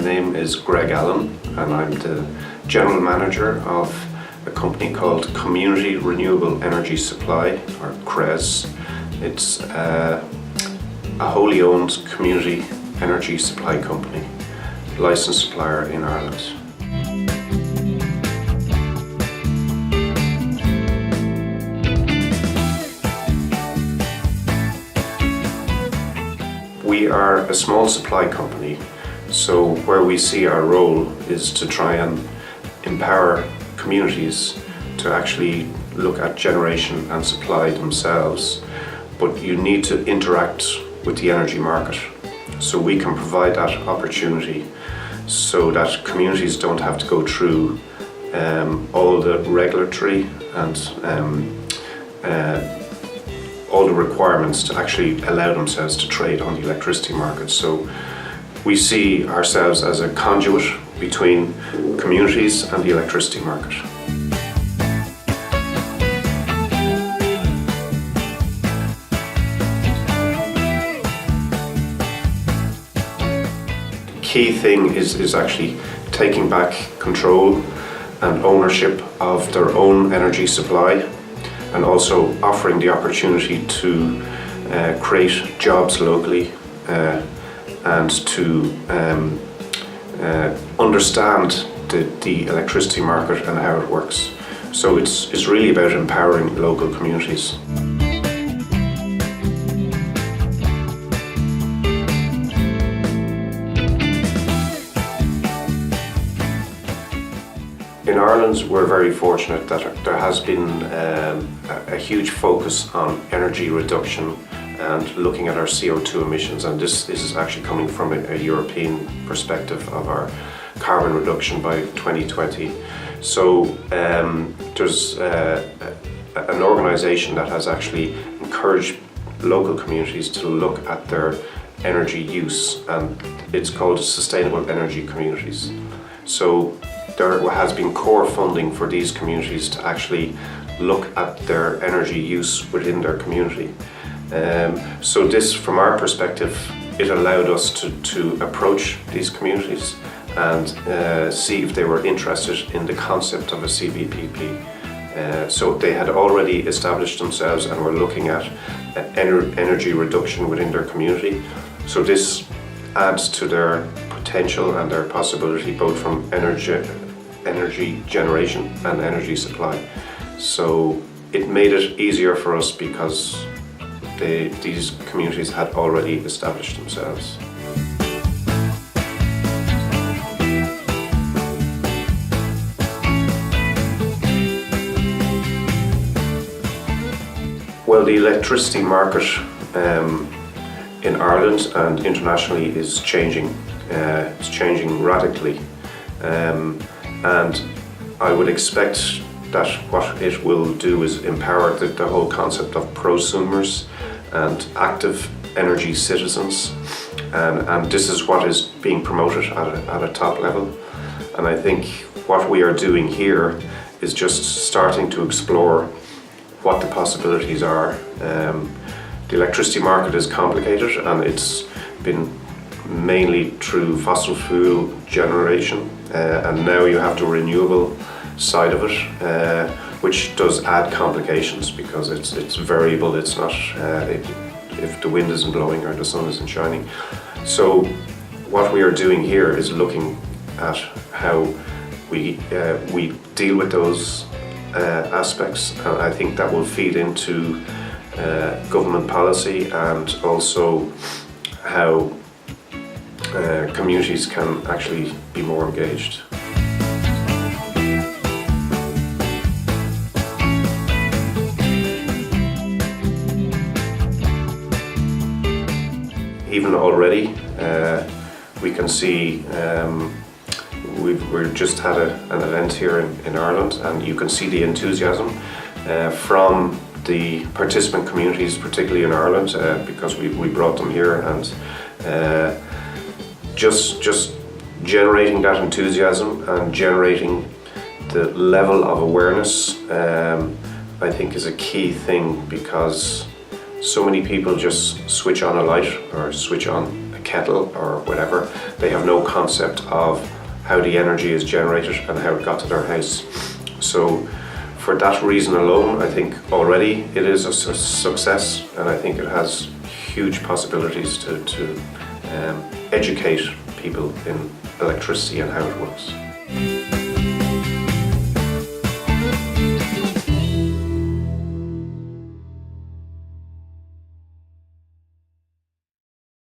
name is Greg Allen and I'm the General Manager of a company called Community Renewable Energy Supply, or CRES. It's a wholly owned community energy supply company, licensed supplier in Ireland. We are a small supply company, so where we see our role is to try and empower communities to actually look at generation and supply themselves, but you need to interact with the energy market. So we can provide that opportunity so that communities don't have to go through all the regulatory and all the requirements to actually allow themselves to trade on the electricity market. So we see ourselves as a conduit between communities and the electricity market. The key thing is actually taking back control and ownership of their own energy supply, and also offering the opportunity to create jobs locally and to understand the electricity market and how it works. So it's really about empowering local communities. In Ireland, we're very fortunate that there has been a huge focus on energy reduction and looking at our CO2 emissions, and this is actually coming from a European perspective of our carbon reduction by 2020. So there's an organisation that has actually encouraged local communities to look at their energy use, and it's called Sustainable Energy Communities. So there has been core funding for these communities to actually look at their energy use within their community. So this, from our perspective, it allowed us to approach these communities and see if they were interested in the concept of a cVPP. So they had already established themselves and were looking at energy reduction within their community. So this adds to their potential and their possibility, both from energy generation and energy supply. So it made it easier for us because these communities had already established themselves. Well, the electricity market in Ireland and internationally is changing. It's changing radically, and I would expect that what it will do is empower the whole concept of prosumers and active energy citizens, and this is what is being promoted at a top level. And I think what we are doing here is just starting to explore what the possibilities are. The electricity market is complicated, and it's been mainly through fossil fuel generation, and now you have the renewable side of it, which does add complications because it's variable. It's not if the wind isn't blowing or the sun isn't shining. So what we are doing here is looking at how we deal with those aspects, and I think that will feed into government policy and also how communities can actually be more engaged. Even already, we can see we've just had an event here in Ireland, and you can see the enthusiasm from the participant communities, particularly in Ireland, because we brought them here, and just generating that enthusiasm and generating the level of awareness, I think is a key thing, because so many people just switch on a light or switch on a kettle or whatever. They have no concept of how the energy is generated and how it got to their house. So for that reason alone, I think already it is a success, and I think it has huge possibilities to educate people in electricity and how it works.